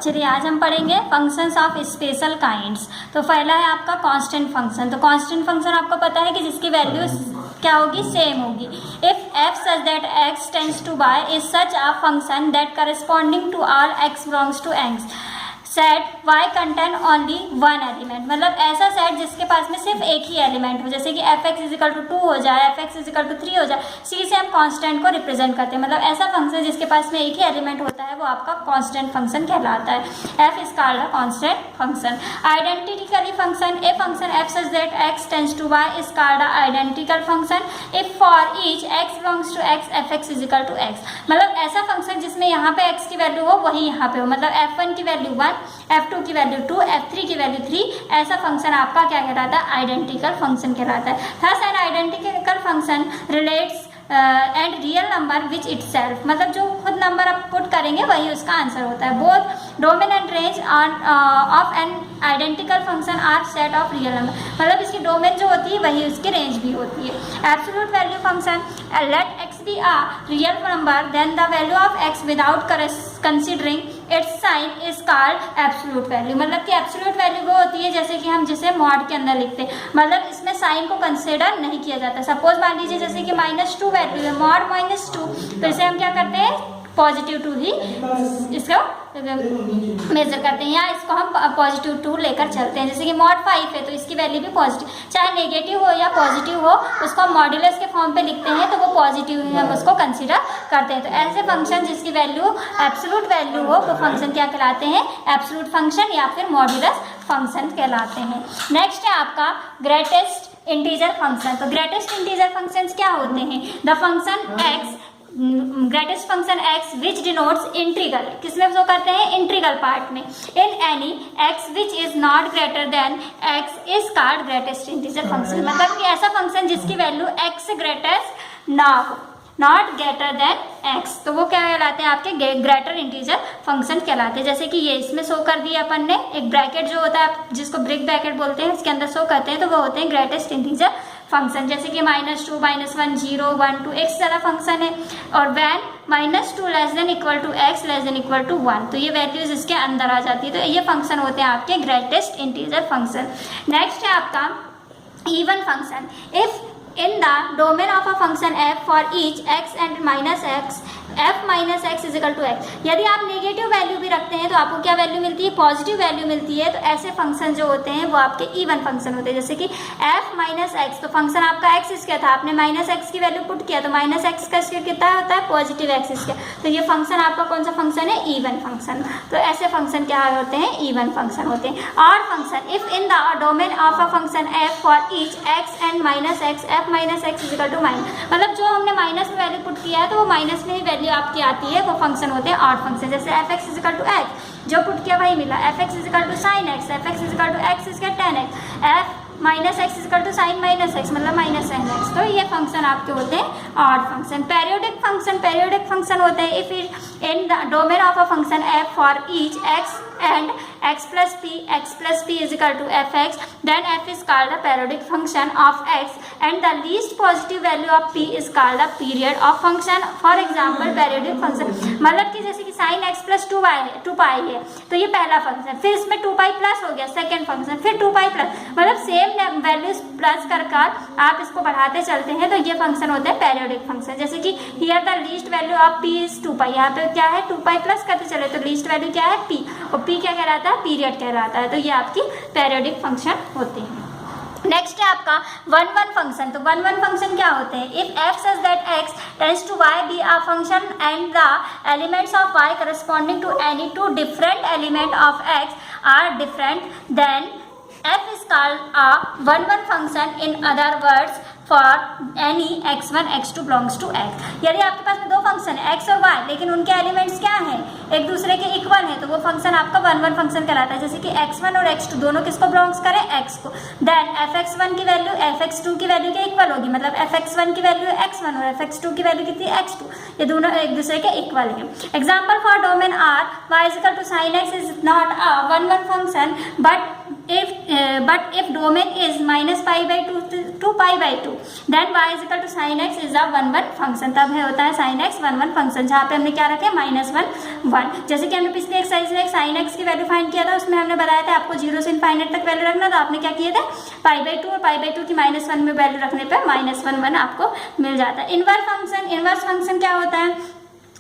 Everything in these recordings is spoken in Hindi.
चलिए आज हम पढ़ेंगे फंक्शंस ऑफ स्पेशल काइंड्स। तो पहला है आपका कांस्टेंट फंक्शन। तो कांस्टेंट फंक्शन आपको पता है कि जिसकी वैल्यू क्या होगी, सेम होगी। If f such that x tends to y is such a function that corresponding to all x belongs to x set y contain only one element, मतलब ऐसा सेट जिसके पास में सिर्फ एक ही एलिमेंट हो, जैसे कि एफ एक्स इजिकल टू 2 हो जाए, एफ एक्स इजिकल टू 3 हो जाए। सी से हम कांस्टेंट को रिप्रेजेंट करते हैं, मतलब ऐसा फंक्शन जिसके पास में एक ही एलिमेंट होता है वो आपका कांस्टेंट फंक्शन कहलाता है। F is called a constant function. Identically function, a function F such that X tends to Y is called a identical function if for each X belongs to X F x is equal to X, मतलब ऐसा फंक्शन जिसमें यहाँ पे एक्स की वैल्यू हो वही यहाँ पे हो, मतलब F1 की वैल्यू 1, F2 की वैल्यू 2, F3 की वैल्यू 3, ऐसा फंक्शन आपका क्या कहलाता है, आइडेंटिकल फंक्शन कहलाता है। Thus an identical function relates and real number which itself, मतलब जो खुद नंबर आप पुट करेंगे वही उसका आंसर होता है। Both domain and range of an identical function are set of real number, मतलब इसकी डोमेन जो होती है वही उसकी रेंज भी होती है। Absolute value function, let X be a real number then the value of X without considering its sign is called absolute value, मतलब कि एब्सोल्यूट वैल्यू वो होती है जैसे कि हम जिसे मॉड के अंदर लिखते हैं, मतलब इसमें साइन को कंसिडर नहीं किया जाता। सपोज मान लीजिए जैसे कि -2 वैल्यू है, मॉड -2, तो इसे हम क्या करते हैं, +2 ही इसको मेजर करते हैं, या इसको हम +2 लेकर चलते हैं। जैसे कि मॉड 5 है तो इसकी वैल्यू भी पॉजिटिव, चाहे नेगेटिव हो या पॉजिटिव हो, उसको हम मॉड्यूलस के फॉर्म पे लिखते हैं तो वो पॉजिटिव ही हम उसको कंसीडर करते हैं। तो ऐसे फंक्शन जिसकी वैल्यू एब्सोल्यूट वैल्यू हो वो फंक्शन क्या कहलाते हैं, एब्सोल्यूट फंक्शन या फिर मॉड्यूलस फंक्शन कहलाते हैं। नेक्स्ट है आपका ग्रेटेस्ट इंटीजर फंक्शन। तो ग्रेटेस्ट इंटीजर फंक्शंस क्या होते हैं, the function x, greatest function x which denotes integral, किसमें शो करते हैं, इंटीग्रल पार्ट में। In any x which is not greater than x is called greatest integer function, मतलब कि ऐसा फंक्शन जिसकी वैल्यू x से ग्रेटेस्ट ना हो, नॉट ग्रेटर देन x, तो वो क्या कहलाते हैं, आपके ग्रेटर इंटीजर फंक्शन कहलाते हैं। जैसे कि ये इसमें शो कर दिया अपन ने, एक ब्रैकेट जो होता है जिसको ब्रेक ब्रैकेट बोलते हैं उसके अंदर शो करते हैं, तो वो होते हैं ग्रेटेस्ट इंटीजर फंक्शन। जैसे कि -2, -1, 0, 1, 2 एक से ज़्यादा फंक्शन है, और when -2 less than equal to x less than equal to 1, तो ये वैल्यूज इसके अंदर आ जाती है, तो ये फंक्शन होते हैं आपके ग्रेटेस्ट इंटीजर फंक्शन। नेक्स्ट है आपका even function. If in the domain of a function f for each x and minus x, f minus x is equal to x, यदि आप नेगेटिव वैल्यू भी रखते हैं तो आपको क्या वैल्यू मिलती है, पॉजिटिव वैल्यू मिलती है। तो ऐसे फंक्शन जो होते हैं वो आपके इवन फंक्शन होते हैं। जैसे कि f माइनस एक्स, तो फंक्शन आपका x स्क्वायर था, आपने -x की वैल्यू पुट किया तो -x का स्क्वायर कितना होता है, पॉजिटिव x स्क्वायर, तो ये फंक्शन आपका कौन सा फंक्शन है, इवन फंक्शन। तो ऐसे फंक्शन क्या होते हैं, इवन फंक्शन होते हैं। और function, if in the domain of a function f for each x and -x, f minus x is equal to minus, मतलब जो हमने माइनस में वैल्यू पुट किया है तो वो माइनस में ही वैल्यू आपकी आती है, वो फंक्शन होते हैं ऑड फंक्शन। जैसे f x is equal to x, जो पुट किया वही मिला, f x is equal to sine x, F x is equal to x इसका tan x, f minus x is equal to sine minus x, मतलब माइनस साइन एक्स, तो ये फंक्शन आपके होते हैं odd function. Periodic function, periodic function होते हैं if in the domain of a function f for each x and x plus p is equal to fx, then f is called the periodic function of x and the least positive value of p is called the period of function. For example periodic function, मतलब कि जैसे कि sin x plus 2 है तो ये पहला फंक्शन, फिर इसमें 2 पाई प्लस हो गया सेकेंड फंक्शन, फिर 2 पाई प्लस, मतलब सेम वैल्यूज प्लस कर आप इसको बढ़ाते चलते हैं, तो ये फंक्शन होता है पेरियोडिक फंक्शन। जैसे कि here the least value of p is 2 पाई, यहाँ पे क्या है 2 पाई प्लस करते चले तो लीस्ट वैल्यू क्या है p, और p क्या कहलाता है, पीरियड कहलाता है, तो ये आपकी पेरियोडिक फंक्शन होते हैं। नेक्स्ट है आपका 1-1 फंक्शन। तो 1-1 फंक्शन क्या होते हैं, if f such that x tends to y be a function and the elements of y corresponding to any two different element of x are different, then f is called a 1-1 function. In other words, for any x1 x2 belongs to x, यदि आपके पास में दो फंक्शन है x और y लेकिन उनके एलिमेंट्स क्या हैं, एक दूसरे के इक्वल है, तो वो फंक्शन आपका 1-1 फंक्शन कहलाता है। जैसे कि x1 और x2 दोनों किसको बिलोंग्स करें, x को, देन fx1 की वैल्यू fx2 की वैल्यू के इक्वल होगी, मतलब fx1 की वैल्यू x1 और fx2 की वैल्यू कितनी x2, ये दोनों एक दूसरे के इक्वल है। Example for domain r y is equal to sine x is not a 1-1 function but but if domain is minus pi by two pi by two then y is equal to sine x is a 1 1 function. तब है होता है साइन एक्स 1 1 फंक्शन, जहाँ पे हमने क्या रखे -1 1। जैसे कि हमने पिछले एक्सरसाइज में एक साइन एक्स की वैल्यू फाइंड किया था, उसमें हमने बताया था आपको 0 से इनफाइनाइट तक वैल्यू रखना, तो आपने क्या किए थे पाई बाई टू और पाई बाई टू की -1 में वैल्यू रखने पर -1 1 आपको मिल जाता है। इनवर्स फंक्शन क्या होता है?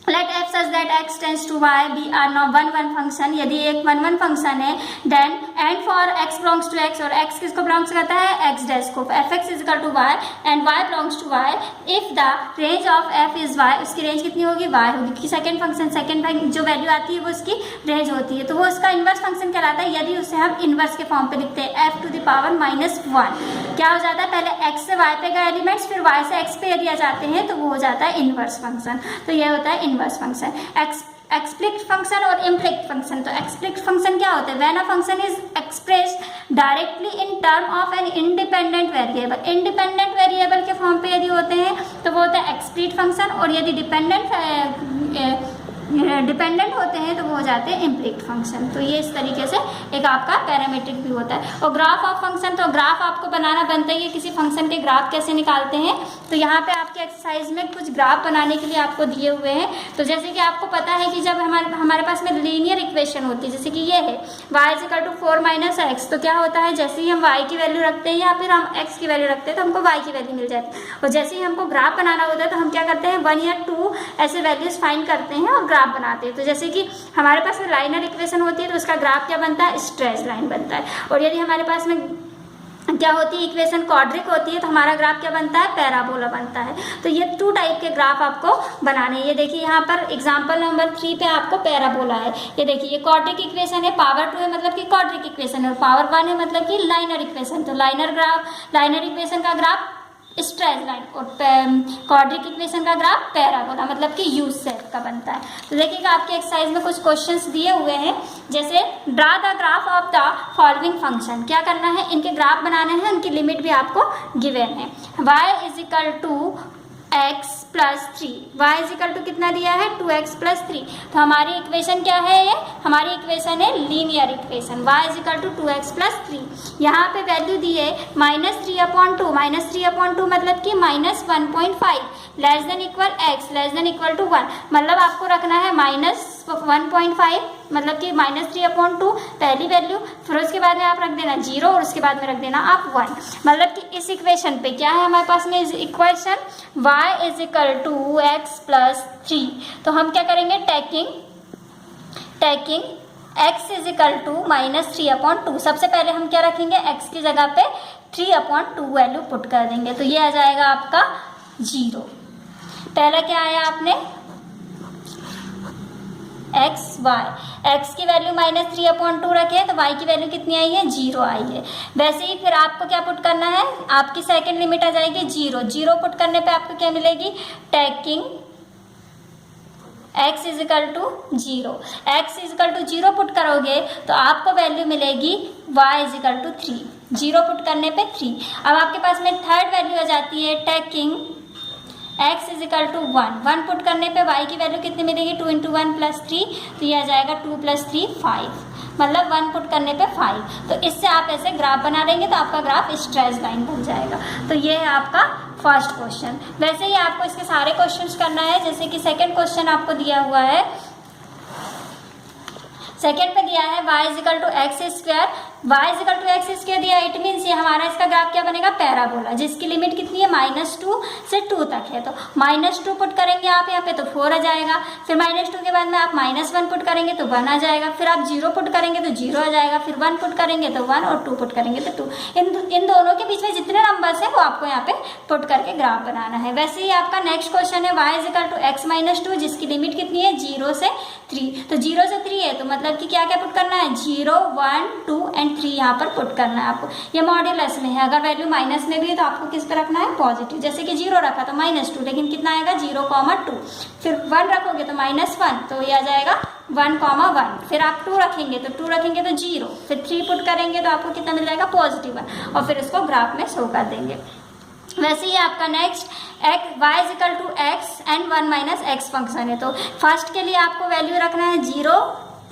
Let f such that x tends to y be are not 1 1 function. यदि एक 1 1 फंक्शन है then and for x belongs to x, और x किसको बिलोंग्स करता है? x डैश को। fx is equal to y and y belongs to y if the range of f is y, उसकी रेंज कितनी होगी? y होगी, क्योंकि सेकंड फंक्शन सेकंड जो वैल्यू आती है वो उसकी रेंज होती है, तो वो उसका इनवर्स फंक्शन कहलाता है। यदि उसे हम इनवर्स के फॉर्म पे लिखते हैं f to the power -1, क्या हो जाता है? पहले x से y पे गए एलिमेंट्स फिर y से x पे यदि आ जाते हैं तो वो हो जाता है इनवर्स फंक्शन। तो ये होता है इनवर्स फंक्शन। एक्सप्लिक्ट फंक्शन और इम्प्लिक्ट फंक्शन। तो एक्सप्लिक्ट फंक्शन क्या होता है? When a function is expressed directly in term of an independent variable. Independent variable के फॉर्म पे यदि होते हैं तो वो होता है एक्सप्लिक्ट फंक्शन, और यदि डिपेंडेंट होते हैं तो वो हो जाते हैं इम्प्लिक्ट फंक्शन। तो ये इस तरीके से एक आपका पैरामीट्रिक भी होता है। और ग्राफ ऑफ फंक्शन, तो ग्राफ आपको बनाना बनता ही है, किसी फंक्शन के ग्राफ कैसे निकालते हैं। तो यहाँ पे आपके एक्सरसाइज में कुछ ग्राफ बनाने के लिए आपको दिए हुए हैं। तो जैसे कि आपको पता है कि जब हमारे पास में लीनियर इक्वेशन होती है, जैसे कि ये है y = 4 - x, तो क्या होता है जैसे ही हम y की वैल्यू रखते हैं या फिर हम x की वैल्यू रखते हैं तो हमको y की वैल्यू मिल जाती है। और जैसे ही हमको ग्राफ बनाना होता है तो हम क्या करते हैं 1 या 2 ऐसे वैल्यूज फाइंड करते हैं और ग्राफ बनाते हैं। तो जैसे कि हमारे पास में लाइनर इक्वेशन होती है तो उसका ग्राफ क्या बनता है? स्ट्रेट लाइन बनता है। और यदि हमारे पास में क्या होती है इक्वेशन क्वाड्रिक होती है तो हमारा ग्राफ क्या बनता है? पैराबोला बनता है। तो ये 2 टाइप के ग्राफ आपको बनाने हैं। ये देखिए यहाँ पर एग्जांपल नंबर 3 पे आपको पैराबोला है। ये देखिए ये क्वाड्रिक इक्वेशन है, पावर 2 है मतलब कि क्वाड्रिक इक्वेशन है, और पावर 1 है मतलब कि लाइनर इक्वेशन। तो लाइनर इक्वेशन का ग्राफ स्ट्रेट लाइन और क्वाड्रिक इक्वेशन का ग्राफ पैराबोला मतलब कि यू शेप का बनता है। तो देखिएगा आपके एक्सरसाइज में कुछ क्वेश्चंस दिए हुए हैं, जैसे draw the graph of the following function. क्या करना है? इनके ग्राफ बनाने हैं, उनकी लिमिट भी आपको गिवन है। y = x + 3, y = कितना दिया है? 2x + 3। तो हमारी इक्वेशन क्या है? ये हमारी इक्वेशन है लीनियर इक्वेशन। y = 2x + 3। यहाँ पे वैल्यू दी है -3/2, -3/2 मतलब कि -1.5 less than equal x less than equal to 1, मतलब आपको रखना है -1.5 मतलब कि -3/2 पहली वैल्यू, फिर उसके बाद में आप रख देना 0 और उसके बाद में रख देना आप 1। मतलब कि इस इक्वेशन पे क्या है हमारे पास में इक्वेशन y = x + 3। तो हम क्या करेंगे? Taking x = -3/2। सबसे पहले हम क्या रखेंगे? x की जगह पे 3/2 वैल्यू पुट कर देंगे, तो ये आ जाएगा आपका 0। पहला क्या आया आपने? x की वैल्यू -3/2 रखे तो y की वैल्यू कितनी आई है? 0 आई है। वैसे ही फिर आपको क्या पुट करना है? आपकी सेकंड लिमिट आ जाएगी 0 पुट करने पे आपको क्या मिलेगी? Taking x = 0। x = 0 पुट करोगे तो आपको वैल्यू मिलेगी y = 3। 0 पुट करने पे 3। अब आपके पास में थर्ड वैल्यू आ जाती है टेकिंग x = 1 पुट करने पे y की वैल्यू कितनी मिलेगी? 2 × 1 + 3, तो ये आ जाएगा 2 + 3 5, मतलब 1 पुट करने पे 5। तो इससे आप ऐसे ग्राफ बना लेंगे तो आपका ग्राफ स्ट्रेट लाइन बन जाएगा। तो ये है आपका फर्स्ट क्वेश्चन। वैसे ही आपको इसके सारे क्वेश्चंस करना है। जैसे कि सेकंड क्वेश्चन आपको दिया हुआ है, सेकेंड पे दिया है y = x² दिया। इट मीन्स ये हमारा इसका ग्राफ क्या बनेगा? पैराबोला, जिसकी लिमिट कितनी है? -2 से 2 तक है। तो -2 पुट करेंगे आप यहाँ पे तो 4 आ जाएगा, फिर -2 के बाद में आप -1 पुट करेंगे तो 1 आ जाएगा, फिर आप 0 पुट करेंगे तो 0 आ जाएगा, फिर 1 पुट करेंगे तो 1 और 2 पुट करेंगे तो 2। इन दोनों के बीच में जितने नंबर्स हैं वो आपको यहाँ पे पुट करके ग्राफ बनाना है। वैसे ही आपका नेक्स्ट क्वेश्चन है y = x - 2, जिसकी लिमिट कितनी है? 0 से 3। तो 0 से 3 है तो मतलब कि क्या क्या पुट करना है? 0 1 2 और 3 यहाँ पर पुट करना है आपको। ये मॉड्यूलस में है, अगर वैल्यू माइनस में भी है तो आपको किस पे रखना है? पॉजिटिव। जैसे कि 0 रखा तो -2, लेकिन कितना आएगा? 0,2। फिर 1 रखोगे तो -1, तो ये आ जाएगा 1,1। फिर आप 2 रखेंगे तो 0, फिर 3 पुट करेंगे तो आपको कितना मिल जाएगा? +1, और फिर इसको ग्राफ में शो कर देंगे। वैसे ही आपका next y = x and 1 - x function है। तो फर्स्ट के लिए आपको वैल्यू रखना है 0,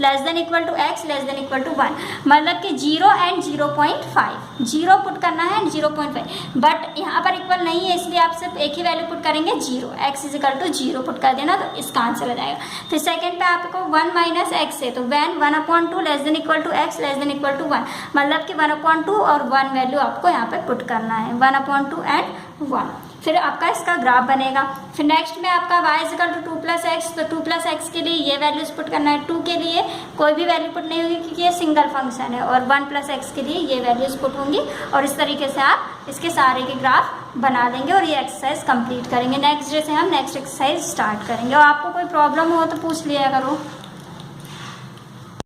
less than equal to x less than equal to 1, मतलब कि 0 एंड 0.5, 0 पुट करना है एंड 0.5, बट यहाँ पर इक्वल नहीं है इसलिए आप सिर्फ एक ही वैल्यू पुट करेंगे 0, x is equal to 0 put कर देना, तो इसका आंसर हो जाएगा। फिर सेकंड पे आपको 1 माइनस एक्स है, तो when 1/2 less than equal to x less than equal to 1, मतलब कि 1/2 और 1 वैल्यू आपको यहाँ पे पुट करना है, 1/2 एंड 1, फिर आपका इसका ग्राफ बनेगा। फिर नेक्स्ट में आपका y is equal to 2+x, तो 2+x के लिए ये वैल्यूज पुट करना है, 2 के लिए कोई भी वैल्यू पुट नहीं होगी क्योंकि ये सिंगल फंक्शन है, और 1+x के लिए ये वैल्यूज पुट होंगी, और इस तरीके से आप इसके सारे के ग्राफ बना देंगे और ये एक्सरसाइज कंप्लीट करेंगे। नेक्स्ट डे से हम नेक्स्ट एक्सरसाइज स्टार्ट करेंगे, और आपको कोई प्रॉब्लम हो तो पूछ लिया करो।